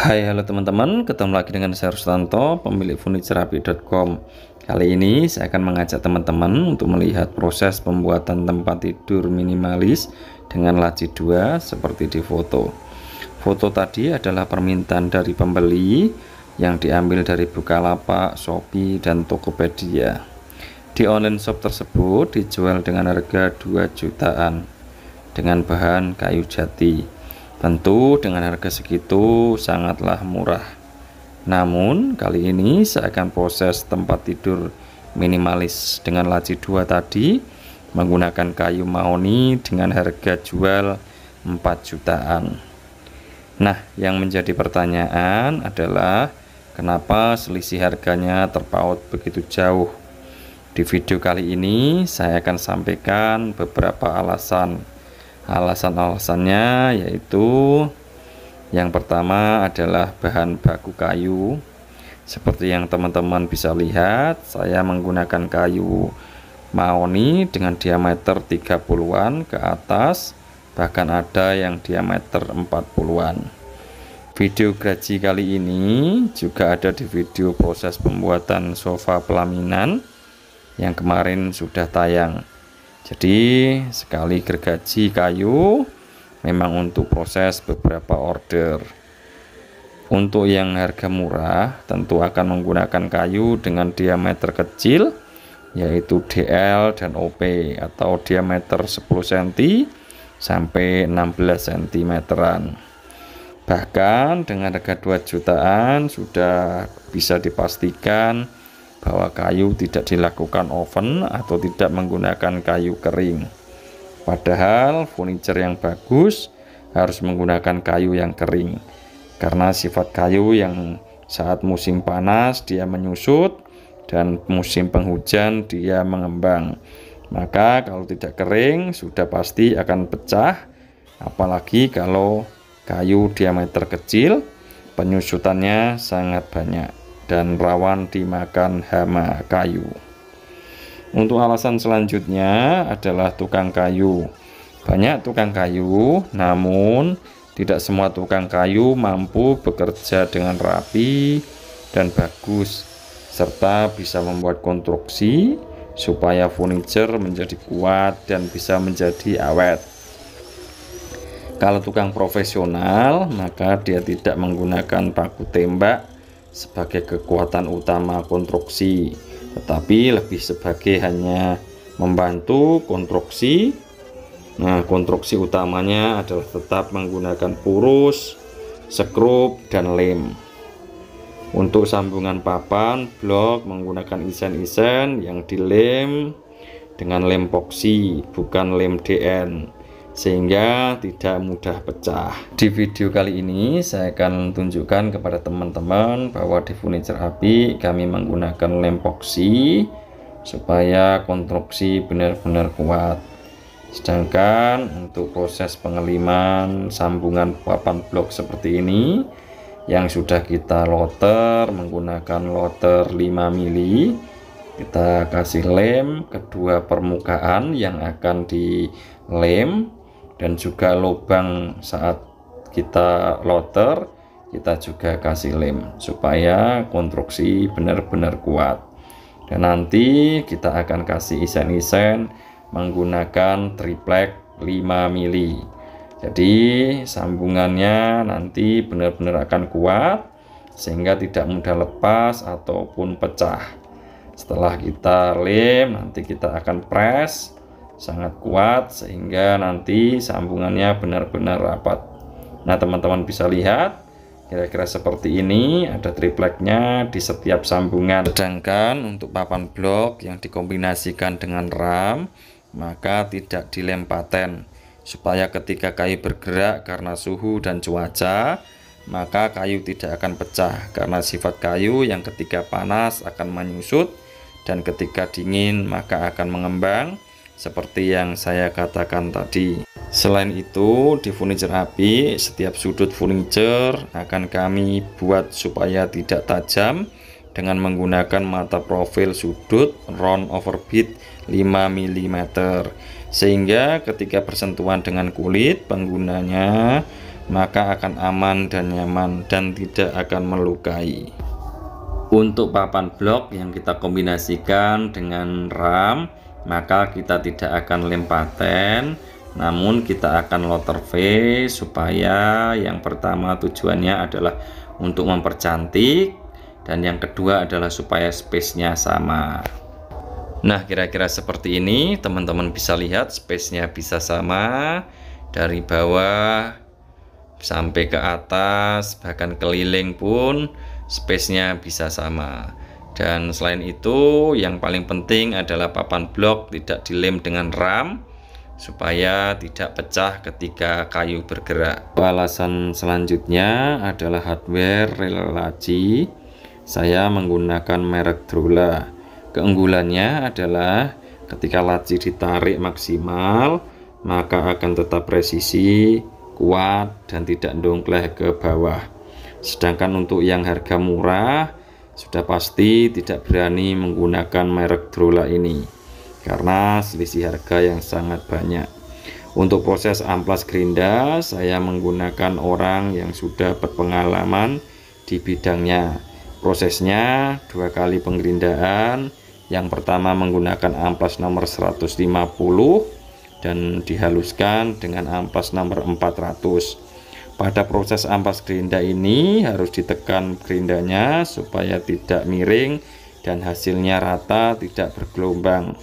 Hai, halo teman-teman, ketemu lagi dengan saya Rustanto, pemilik furniturerapi.com. Kali ini saya akan mengajak teman-teman untuk melihat proses pembuatan tempat tidur minimalis dengan laci 2 seperti di foto. Foto tadi adalah permintaan dari pembeli yang diambil dari Bukalapak, Shopee, dan Tokopedia. Di online shop tersebut dijual dengan harga 2 jutaan dengan bahan kayu jati. Tentu dengan harga segitu sangatlah murah. Namun kali ini saya akan proses tempat tidur minimalis dengan laci 2 tadi menggunakan kayu mahoni dengan harga jual 4 jutaan. Nah, yang menjadi pertanyaan adalah kenapa selisih harganya terpaut begitu jauh. Di video kali ini saya akan sampaikan beberapa alasan. Alasan-alasannya yaitu yang pertama adalah bahan baku kayu. Seperti yang teman-teman bisa lihat, saya menggunakan kayu mahoni dengan diameter 30-an ke atas, bahkan ada yang diameter 40-an. Video gaji kali ini juga ada di video proses pembuatan sofa pelaminan yang kemarin sudah tayang. Jadi sekali gergaji kayu memang untuk proses beberapa order. Untuk yang harga murah tentu akan menggunakan kayu dengan diameter kecil yaitu DL dan OP atau diameter 10 cm sampai 16 cm-an. Bahkan dengan harga 2 jutaan sudah bisa dipastikan bahwa kayu tidak dilakukan oven atau tidak menggunakan kayu kering. Padahal furniture yang bagus harus menggunakan kayu yang kering, karena sifat kayu yang saat musim panas dia menyusut dan musim penghujan dia mengembang. Maka kalau tidak kering sudah pasti akan pecah, apalagi kalau kayu diameter kecil, penyusutannya sangat banyak dan rawan dimakan hama kayu. Untuk alasan selanjutnya adalah tukang kayu. Banyak tukang kayu, namun tidak semua tukang kayu mampu bekerja dengan rapi dan bagus, serta bisa membuat konstruksi supaya furniture menjadi kuat dan bisa menjadi awet. Kalau tukang profesional, maka dia tidak menggunakan paku tembak sebagai kekuatan utama konstruksi, tetapi lebih sebagai hanya membantu konstruksi. Nah, konstruksi utamanya adalah tetap menggunakan purus, skrup, dan lem. Untuk sambungan papan blok menggunakan isen-isen yang dilem dengan lem epoxy, bukan lem DN, sehingga tidak mudah pecah. Di video kali ini saya akan tunjukkan kepada teman-teman bahwa di furniture api kami menggunakan lem epoxy supaya konstruksi benar-benar kuat. Sedangkan untuk proses pengeliman sambungan papan blok seperti ini yang sudah kita loter menggunakan loter 5 mili, kita kasih lem kedua permukaan yang akan dilem, dan juga lubang saat kita loter kita juga kasih lem supaya konstruksi benar-benar kuat. Dan nanti kita akan kasih isen-isen menggunakan triplek 5 mili. Jadi sambungannya nanti benar-benar akan kuat sehingga tidak mudah lepas ataupun pecah. Setelah kita lem, nanti kita akan press sangat kuat sehingga nanti sambungannya benar-benar rapat. Nah, teman-teman bisa lihat kira-kira seperti ini, ada tripleknya di setiap sambungan. Sedangkan untuk papan blok yang dikombinasikan dengan ram, maka tidak dilem paten supaya ketika kayu bergerak karena suhu dan cuaca, maka kayu tidak akan pecah, karena sifat kayu yang ketika panas akan menyusut dan ketika dingin maka akan mengembang seperti yang saya katakan tadi. Selain itu, di furniture api setiap sudut furniture akan kami buat supaya tidak tajam dengan menggunakan mata profil sudut round overbit 5 mm, sehingga ketika bersentuhan dengan kulit penggunanya maka akan aman dan nyaman dan tidak akan melukai. Untuk papan blok yang kita kombinasikan dengan ram, maka kita tidak akan lem paten, namun kita akan loter V, supaya yang pertama tujuannya adalah untuk mempercantik, dan yang kedua adalah supaya space-nya sama. Nah, kira-kira seperti ini, teman-teman bisa lihat space-nya bisa sama dari bawah sampai ke atas, bahkan keliling pun space-nya bisa sama. Dan selain itu, yang paling penting adalah papan blok tidak dilem dengan ram supaya tidak pecah ketika kayu bergerak. Alasan selanjutnya adalah hardware rel laci. Saya menggunakan merek Drola. Keunggulannya adalah ketika laci ditarik maksimal, maka akan tetap presisi, kuat, dan tidak dongkleh ke bawah. Sedangkan untuk yang harga murah, sudah pasti tidak berani menggunakan merek Drola ini karena selisih harga yang sangat banyak. Untuk proses amplas gerinda, saya menggunakan orang yang sudah berpengalaman di bidangnya. Prosesnya 2 kali penggerindaan. Yang pertama menggunakan amplas nomor 150 dan dihaluskan dengan amplas nomor 400. Pada proses amplas gerinda ini harus ditekan gerindanya supaya tidak miring dan hasilnya rata, tidak bergelombang.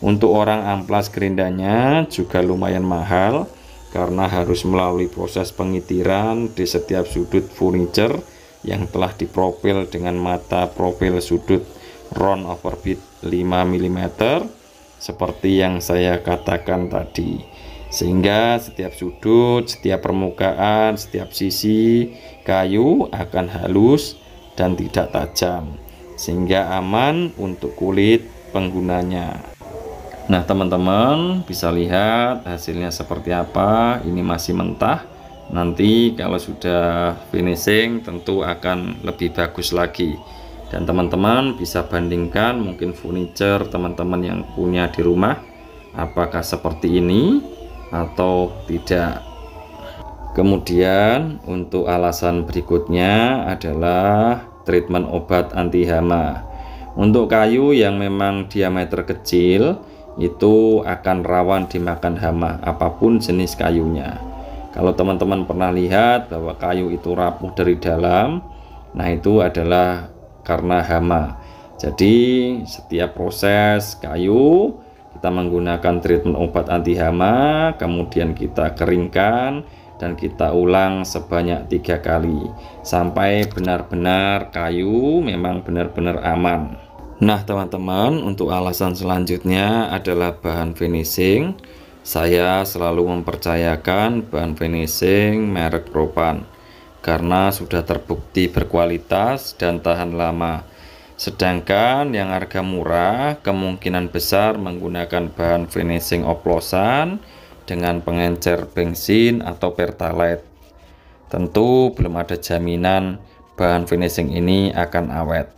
Untuk orang amplas gerindanya juga lumayan mahal karena harus melalui proses pengitiran di setiap sudut furniture yang telah diprofil dengan mata profil sudut round overbit 5 mm seperti yang saya katakan tadi, sehingga setiap sudut, setiap permukaan, setiap sisi kayu akan halus dan tidak tajam, sehingga aman untuk kulit penggunanya. Nah, teman-teman bisa lihat hasilnya seperti apa. Ini masih mentah. Nanti kalau sudah finishing tentu akan lebih bagus lagi. Dan teman-teman bisa bandingkan mungkin furniture teman-teman yang punya di rumah, apakah seperti ini atau tidak. Kemudian untuk alasan berikutnya adalah treatment obat anti hama. Untuk kayu yang memang diameter kecil itu akan rawan dimakan hama apapun jenis kayunya. Kalau teman-teman pernah lihat bahwa kayu itu rapuh dari dalam, nah itu adalah karena hama. Jadi setiap proses kayu kita menggunakan treatment obat anti hama, kemudian kita keringkan dan kita ulang sebanyak 3 kali sampai benar-benar kayu memang benar-benar aman. Nah, teman-teman, untuk alasan selanjutnya adalah bahan finishing. Saya selalu mempercayakan bahan finishing merek Propan karena sudah terbukti berkualitas dan tahan lama. Sedangkan yang harga murah kemungkinan besar menggunakan bahan finishing oplosan dengan pengencer bensin atau pertalite. Tentu belum ada jaminan bahan finishing ini akan awet.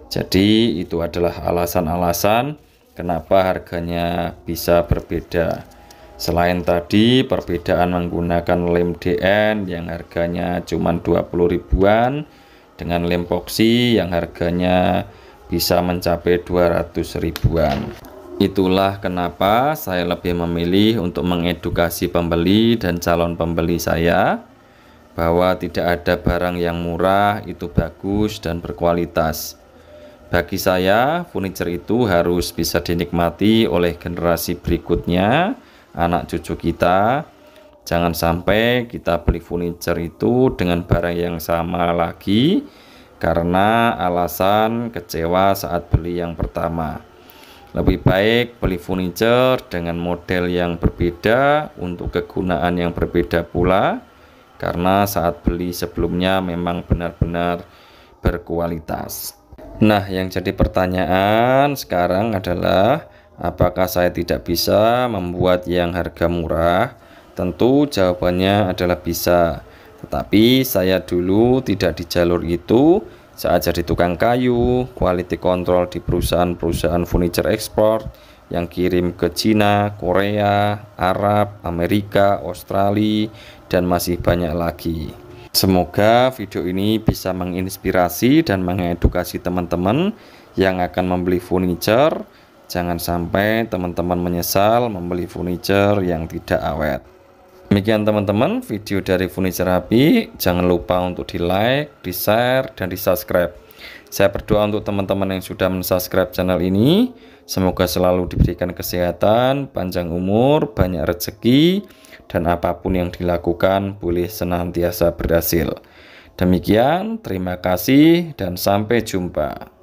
Jadi itu adalah alasan-alasan kenapa harganya bisa berbeda. Selain tadi perbedaan menggunakan lem DN yang harganya cuma 20 ribuan dengan lem epoxy yang harganya bisa mencapai 200 ribuan. Itulah kenapa saya lebih memilih untuk mengedukasi pembeli dan calon pembeli saya bahwa tidak ada barang yang murah itu bagus dan berkualitas. Bagi saya, furniture itu harus bisa dinikmati oleh generasi berikutnya, anak cucu kita. Jangan sampai kita beli furniture itu dengan barang yang sama lagi karena alasan kecewa saat beli yang pertama. Lebih baik beli furniture dengan model yang berbeda untuk kegunaan yang berbeda pula, karena saat beli sebelumnya memang benar-benar berkualitas. Nah, yang jadi pertanyaan sekarang adalah apakah saya tidak bisa membuat yang harga murah? Tentu jawabannya adalah bisa. Tetapi saya dulu tidak di jalur itu. Saat jadi tukang kayu, quality control di perusahaan-perusahaan furniture ekspor yang kirim ke Cina, Korea, Arab, Amerika, Australia, dan masih banyak lagi. Semoga video ini bisa menginspirasi dan mengedukasi teman-teman yang akan membeli furniture. Jangan sampai teman-teman menyesal membeli furniture yang tidak awet. Demikian teman-teman video dari Furniture Happy. Jangan lupa untuk di like, di share, dan di subscribe. Saya berdoa untuk teman-teman yang sudah mensubscribe channel ini. Semoga selalu diberikan kesehatan, panjang umur, banyak rezeki, dan apapun yang dilakukan boleh senantiasa berhasil. Demikian, terima kasih dan sampai jumpa.